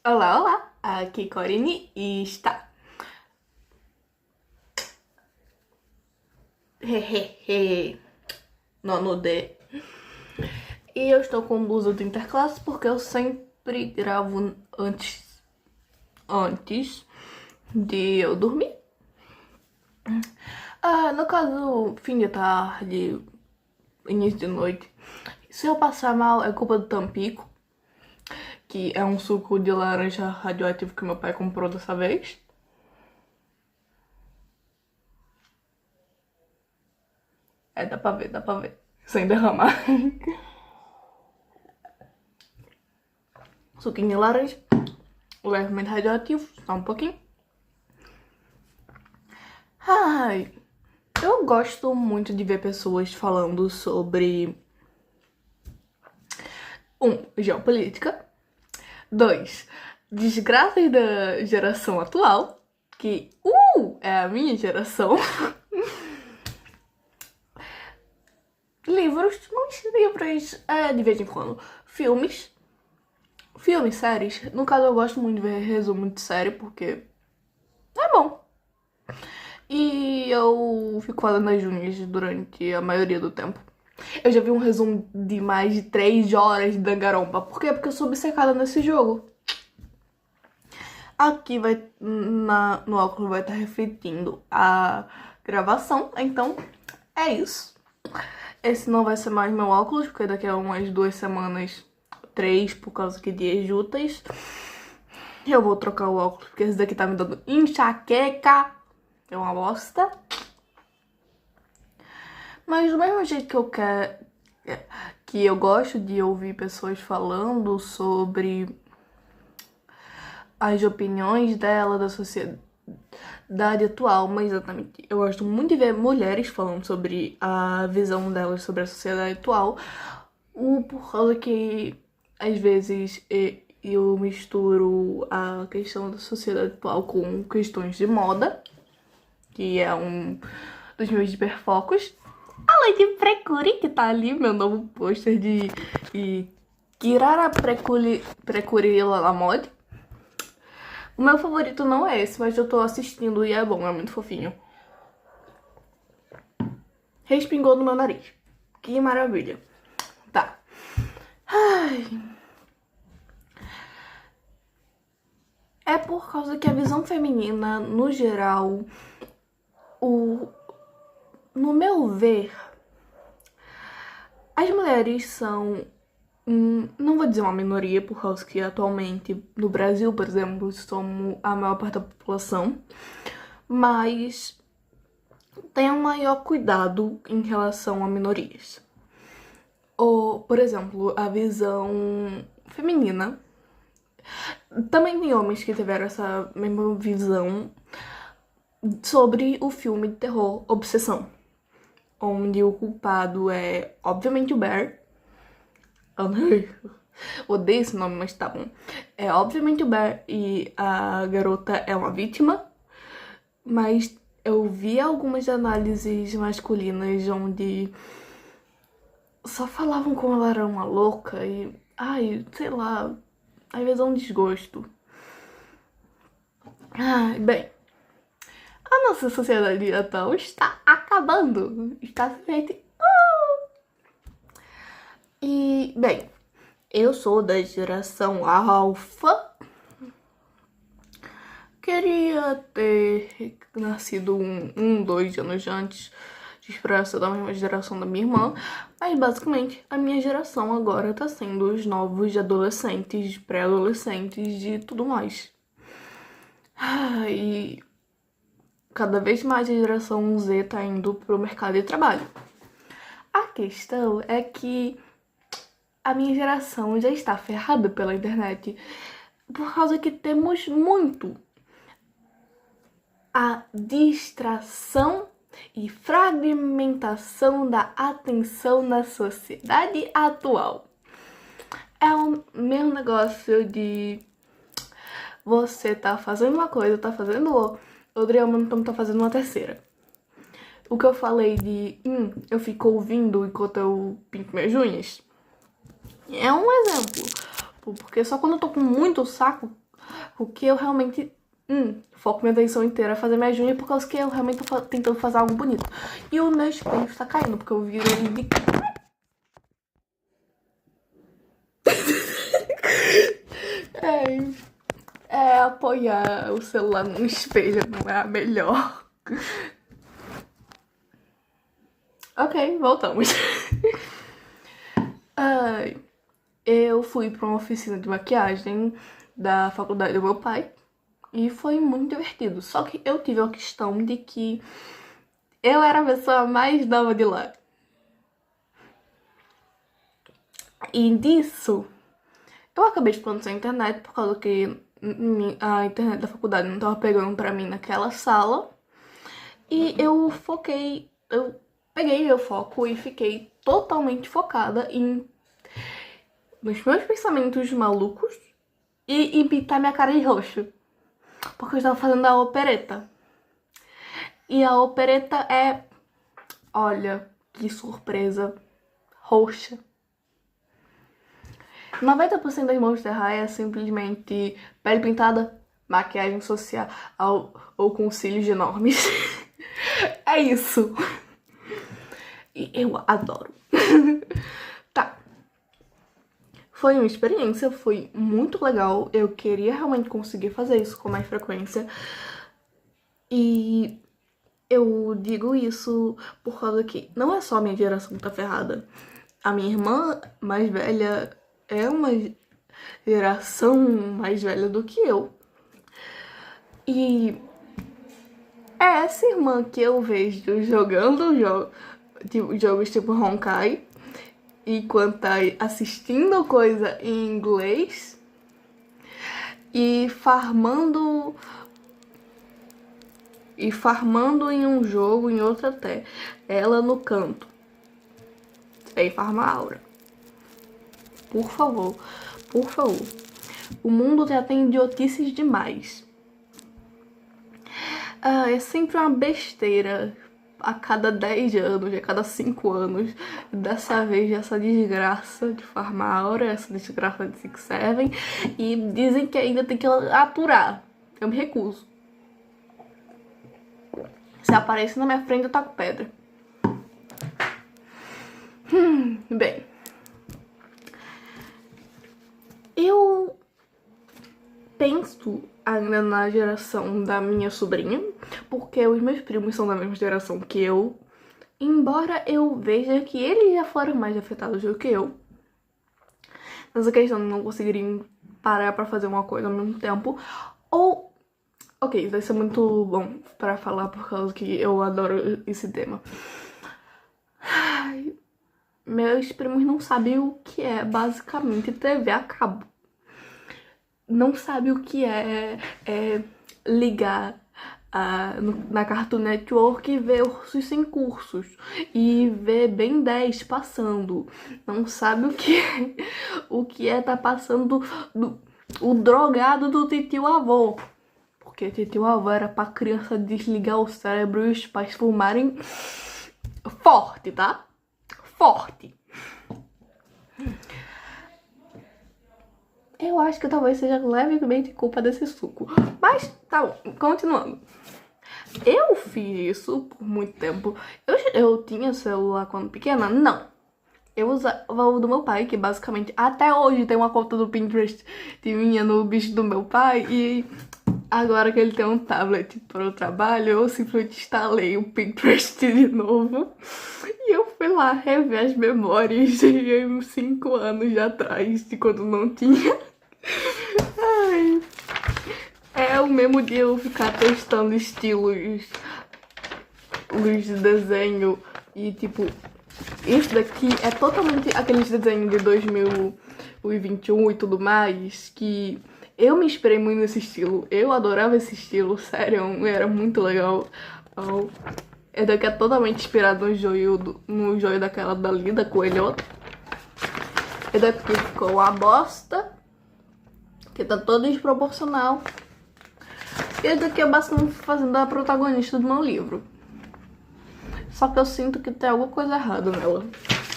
Olá, olá! Aqui é Corine e está. Hehehe. Nono D. E eu estou com blusa do Interclasse porque eu sempre gravo antes de eu dormir. No caso, fim de tarde, início de noite. Se eu passar mal, é culpa do Tampico, que é um suco de laranja radioativo que meu pai comprou dessa vez. Dá pra ver, dá pra ver. Sem derramar. Suquinho de laranja, levemente radioativo, só um pouquinho. Ai, eu gosto muito de ver pessoas falando sobre geopolítica. 2, desgraças da geração atual, que é a minha geração. Livros, muitos livros, de vez em quando. Filmes, séries. No caso, eu gosto muito de ver resumo de série, porque é bom. E eu fico fazendo as unhas durante a maioria do tempo. Eu já vi um resumo de mais de 3 horas de Danganronpa. Por quê? Porque eu sou obcecada nesse jogo. Aqui no óculos vai estar refletindo a gravação, então é isso. Esse não vai ser mais meu óculos, porque daqui a umas 2 semanas, 3, por causa que dias úteis, eu vou trocar o óculos, porque esse daqui tá me dando enxaqueca. É uma bosta. Mas do mesmo jeito que eu gosto de ouvir pessoas falando sobre as opiniões dela, da sociedade atual, mas exatamente, eu gosto muito de ver mulheres falando sobre a visão delas sobre a sociedade atual, por causa que às vezes eu misturo a questão da sociedade atual com questões de moda, que é um dos meus hiperfocos. Além de Precure, que tá ali, meu novo pôster de Kirara Precure La Mode. O meu favorito não é esse, mas eu tô assistindo e é bom, é muito fofinho. Respingou no meu nariz. Que maravilha. Tá. Ai. É por causa que a visão feminina, no geral, no meu ver, as mulheres são, não vou dizer uma minoria, por causa que atualmente no Brasil, por exemplo, somos a maior parte da população, mas tem um maior cuidado em relação a minorias. Ou, por exemplo, a visão feminina. Também tem homens que tiveram essa mesma visão sobre o filme de terror Obsessão, onde o culpado é, obviamente, o Bear. Odeio esse nome, mas tá bom. É, obviamente, o Bear e a garota é uma vítima, mas eu vi algumas análises masculinas onde só falavam como ela era uma louca e, sei lá, às vezes é um desgosto. Bem, a nossa sociedade atual está acabando. Está simplesmente... E, bem, eu sou da geração alfa. Queria ter nascido 2 anos antes, de esperar ser da mesma geração da minha irmã. Mas, basicamente, a minha geração agora tá sendo os novos adolescentes, pré-adolescentes e tudo mais. E cada vez mais a geração Z tá indo pro mercado de trabalho. A questão é que a minha geração já está ferrada pela internet, por causa que temos muito a distração e fragmentação da atenção na sociedade atual. É o mesmo negócio de você tá fazendo uma coisa, tá fazendo outra e ao mesmo tempo tá fazendo uma terceira. O que eu falei de eu fico ouvindo enquanto eu pinto minhas unhas é um exemplo. Porque só quando eu tô com muito saco O que eu realmente foco minha atenção inteira a fazer minhas unhas, por causa que eu realmente tô tentando fazer algo bonito. E o meu espelho está caindo, porque eu viro ele de... apoiar o celular no espelho não é a melhor. Ok, voltamos. Eu fui pra uma oficina de maquiagem da faculdade do meu pai e foi muito divertido. Só que eu tive a questão de que eu era a pessoa mais nova de lá. E disso, eu acabei ficando sem internet por causa que a internet da faculdade não tava pegando pra mim naquela sala. E eu peguei meu foco e fiquei totalmente focada nos meus pensamentos malucos e pintar minha cara de roxo. Porque eu estava fazendo a opereta. E a opereta é... Olha, que surpresa. Roxa. 90% das Monster High é simplesmente pele pintada, maquiagem social ou com cílios enormes. É isso. E eu adoro. Tá. Foi uma experiência, foi muito legal. Eu queria realmente conseguir fazer isso com mais frequência. E eu digo isso por causa que não é só a minha geração que tá ferrada. A minha irmã mais velha é uma geração mais velha do que eu. E é essa irmã que eu vejo jogando jogos tipo Honkai, enquanto tá assistindo coisa em inglês e farmando em um jogo, em outra até. Ela no canto. Sem farmar aura. Por favor, por favor. O mundo já tem idiotices demais. É sempre uma besteira a cada 10 anos, a cada 5 anos. Dessa vez, essa desgraça de farmar aura, essa desgraça de Six Seven. E dizem que ainda tem que aturar. Eu me recuso. Se aparecer na minha frente, eu taco pedra. Bem. Eu penso ainda na geração da minha sobrinha, porque os meus primos são da mesma geração que eu. Embora eu veja que eles já foram mais afetados do que eu. Nessa questão de não conseguirem parar pra fazer uma coisa ao mesmo tempo. Ou... Ok, vai ser muito bom pra falar por causa que eu adoro esse tema. Ai, meus primos não sabem o que é basicamente TV a cabo. Não sabem o que é ligar na Cartoon Network e ver Ursos Sem Cursos e ver Ben 10 passando. Não sabe o que é tá passando o drogado do titio avô. Porque titio avô era pra criança desligar o cérebro e os pais fumarem forte, tá? Forte. Eu acho que talvez seja levemente culpa desse suco. Mas, tá bom, continuando. Eu fiz isso por muito tempo. Eu tinha celular quando pequena? Não. Eu usava o do meu pai, que basicamente até hoje tem uma conta do Pinterest de minha no bicho do meu pai. E agora que ele tem um tablet para o trabalho, eu simplesmente instalei o Pinterest de novo. E eu fui lá rever as memórias de uns 5 anos atrás, de quando não tinha. Ai. É o mesmo de eu ficar testando estilos de desenho e tipo, esse daqui é totalmente aqueles desenhos de 2021 e tudo mais, que eu me inspirei muito nesse estilo. Eu adorava esse estilo, sério, era muito legal. Esse daqui é totalmente inspirado no joio daquela dali, da coelhota. Esse daqui ficou a bosta, que tá todo desproporcional. E esse daqui é basicamente fazendo a protagonista do meu livro. Só que eu sinto que tem alguma coisa errada nela.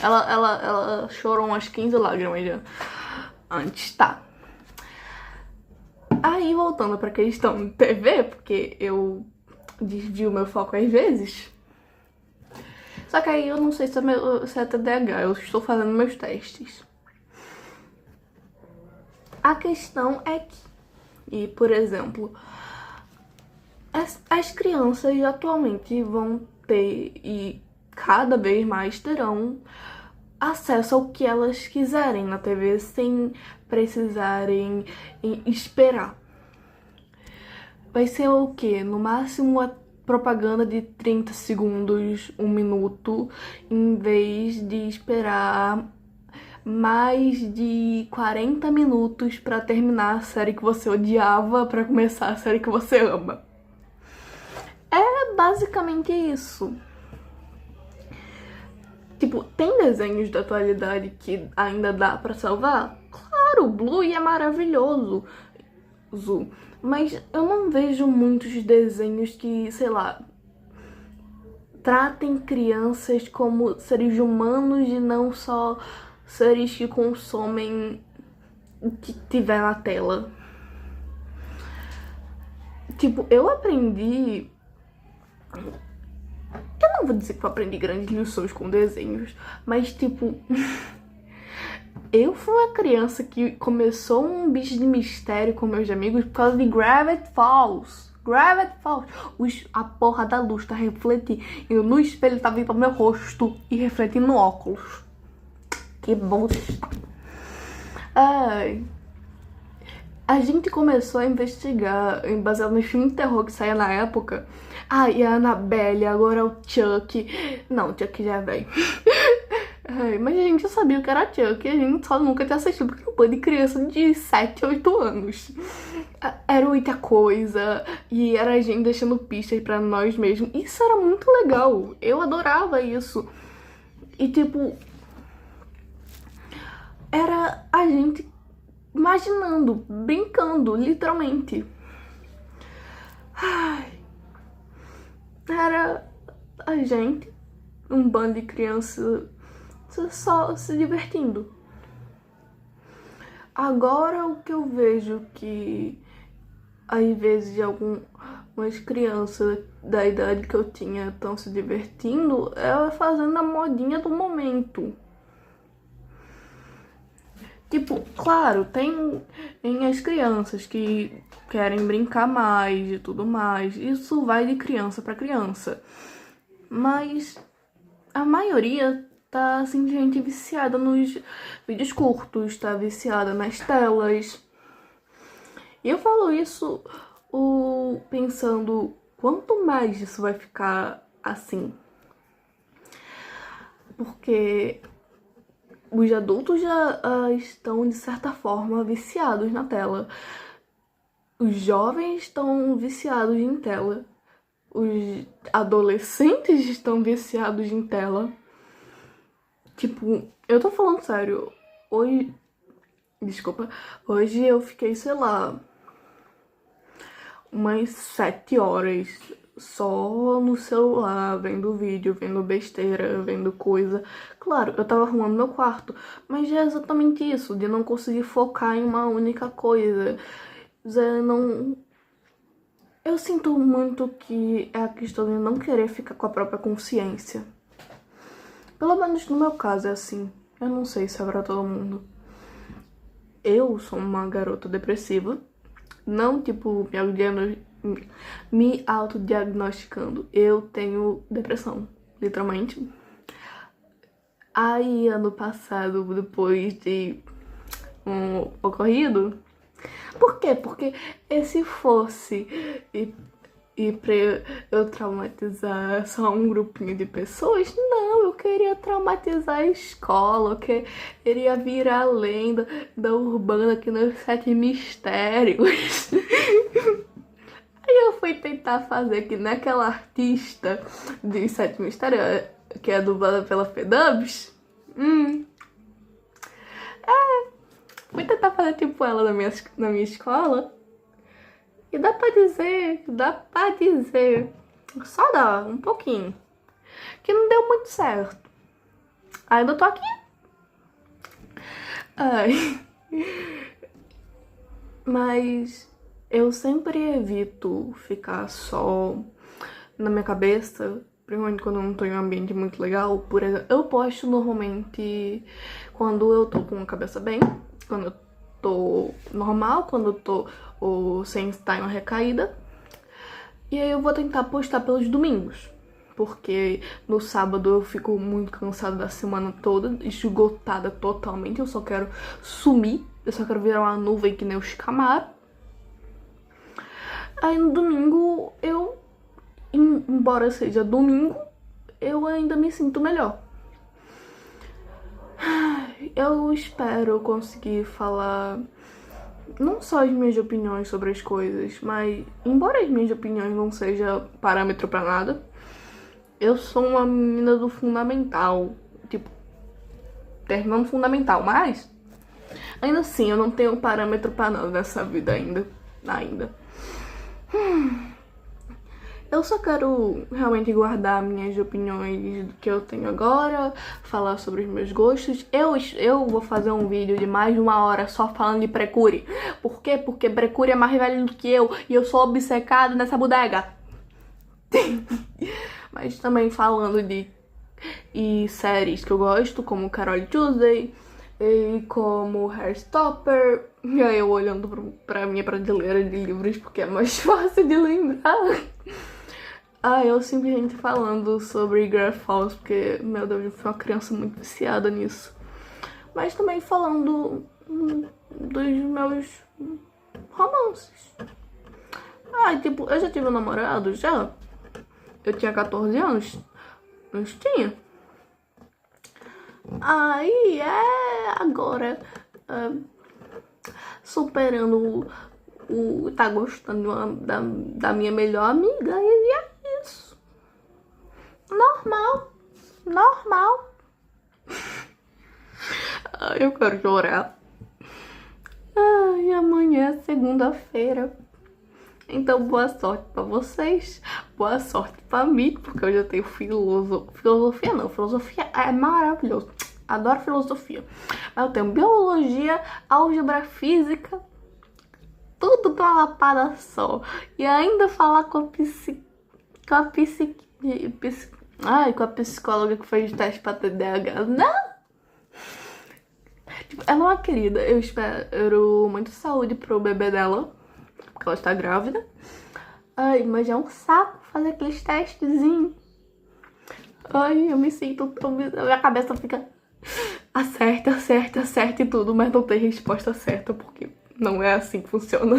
Ela chorou umas 15 lágrimas já antes, tá? Aí, voltando pra questão de TV, porque eu desvio meu foco às vezes. Só que aí eu não sei se é TDAH, eu estou fazendo meus testes. A questão é que, e por exemplo, as crianças atualmente vão ter, e cada vez mais terão, acesso ao que elas quiserem na TV sem precisarem esperar. Vai ser o quê? No máximo a propaganda de 30 segundos, 1 minuto, em vez de esperar mais de 40 minutos pra terminar a série que você odiava pra começar a série que você ama. É basicamente isso. Tipo, tem desenhos da atualidade que ainda dá pra salvar? Claro, o Bluey é maravilhoso. Mas eu não vejo muitos desenhos que, sei lá, tratem crianças como seres humanos e não só seres que consomem o que tiver na tela. Tipo, eu aprendi... Eu não vou dizer que eu aprendi grandes lições com desenhos, mas tipo... Eu fui uma criança que começou um bicho de mistério com meus amigos por causa de Gravity Falls. Gravity Falls. A porra da luz tá refletindo no espelho, tá vindo pro meu rosto e refletindo no óculos. Que bosta. Ai. A gente começou a investigar, baseado no filme de terror que saía na época. E a Annabelle, agora é o Chuck. Não, o Chuck já é velho. Mas a gente já sabia que era Chuck e a gente só nunca tinha assistido porque era um bando de criança de 7, 8 anos. Era muita coisa e era a gente deixando pistas pra nós mesmos. Isso era muito legal, eu adorava isso. E tipo, era a gente imaginando, brincando, literalmente. Era a gente, um bando de crianças só se divertindo. Agora o que eu vejo que às vezes algumas crianças da idade que eu tinha estão se divertindo é fazendo a modinha do momento. Tipo, claro, tem as crianças que querem brincar mais e tudo mais. Isso vai de criança pra criança. Mas a maioria tá simplesmente viciada nos vídeos curtos, tá viciada nas telas. E eu falo isso pensando quanto mais isso vai ficar assim. Porque os adultos já estão, de certa forma, viciados na tela. Os jovens estão viciados em tela. Os adolescentes estão viciados em tela. Tipo, eu tô falando sério. Hoje eu fiquei, sei lá, umas 7 horas só no celular, vendo vídeo, vendo besteira, vendo coisa. Claro, eu tava arrumando meu quarto, mas é exatamente isso, de não conseguir focar em uma única coisa. Eu sinto muito que é a questão de não querer ficar com a própria consciência. Pelo menos no meu caso é assim. Eu não sei se é pra todo mundo. Eu sou uma garota depressiva. Não, tipo, me autodiagnosticando. Eu tenho depressão, literalmente. Aí, ano passado, depois de um ocorrido... Por quê? Porque se fosse... E pra eu traumatizar só um grupinho de pessoas, não, eu queria traumatizar a escola, eu queria virar a lenda da Urbana aqui nos 7 Mistérios. Aí eu fui tentar fazer que naquela artista de 7 Mistérios, que é dublada pela Fedubs. Fui tentar fazer tipo ela na minha escola. E dá pra dizer, só dá um pouquinho, que não deu muito certo. Ainda tô aqui. Mas Eu sempre evito ficar só na minha cabeça, principalmente quando eu não tô em um ambiente muito legal. Por exemplo, eu posto normalmente quando eu tô com a cabeça bem, quando eu tô normal, quando eu tô sem estar em uma recaída. E aí eu vou tentar postar pelos domingos, porque no sábado eu fico muito cansada da semana toda, esgotada totalmente, eu só quero sumir, eu só quero virar uma nuvem que nem os Camaro. Aí no domingo embora seja domingo, eu ainda me sinto melhor. Eu espero conseguir falar não só as minhas opiniões sobre as coisas, mas embora as minhas opiniões não sejam parâmetro pra nada, eu sou uma menina do fundamental, tipo, terminando fundamental, mas ainda assim eu não tenho parâmetro pra nada nessa vida ainda. Eu só quero realmente guardar minhas opiniões do que eu tenho agora, falar sobre os meus gostos. Eu vou fazer um vídeo de mais de 1 hora só falando de Precure. Por quê? Porque Precure é mais velho do que eu e eu sou obcecada nessa bodega. Mas também falando de séries que eu gosto, como Carole Tuesday e como Hairstopper. E aí eu olhando pra minha prateleira de livros porque é mais fácil de lembrar. Eu simplesmente falando sobre Girl Falls, porque, meu Deus, eu fui uma criança muito viciada nisso. Mas também falando dos meus romances. Tipo, eu já tive um namorado, já. Eu tinha 14 anos. Não tinha. Aí, agora, superando tá gostando da minha melhor amiga, e é isso. Normal. Eu quero chorar. Amanhã é segunda-feira. Então, boa sorte pra vocês. Boa sorte pra mim, porque eu já tenho filosofia não. Filosofia é maravilhoso. Adoro filosofia. Mas eu tenho biologia, álgebra, física, tudo de uma lapada só. E ainda falar com a psicóloga que fez teste pra TDAH. Não! Tipo, ela é uma querida. Eu espero muito saúde pro bebê dela, porque ela está grávida. Mas é um saco fazer aqueles testezinhos. Eu me sinto... A minha cabeça fica... Acerta e tudo, mas não tem resposta certa, porque não é assim que funciona.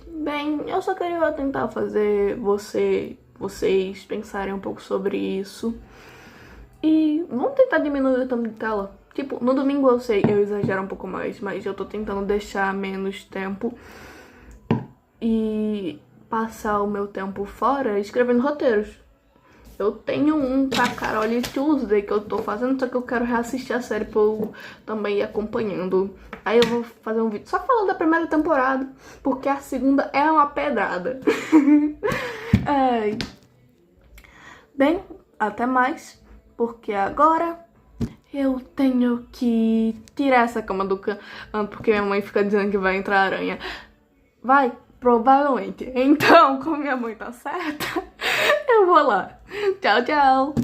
Bem, eu só queria tentar fazer vocês pensarem um pouco sobre isso. E vamos tentar diminuir o tempo de tela. Tipo, no domingo eu sei, eu exagero um pouco mais, mas eu tô tentando deixar menos tempo e passar o meu tempo fora escrevendo roteiros. Eu tenho um pra Carole Tuesday que eu tô fazendo, só que eu quero reassistir a série pra eu também ir acompanhando. Aí eu vou fazer um vídeo só falando da primeira temporada, porque a segunda é uma pedrada. Bem, até mais, porque agora eu tenho que tirar essa cama do canto, porque minha mãe fica dizendo que vai entrar aranha. Vai, provavelmente. Então, como minha mãe tá certa, eu vou lá. Tchau, tchau.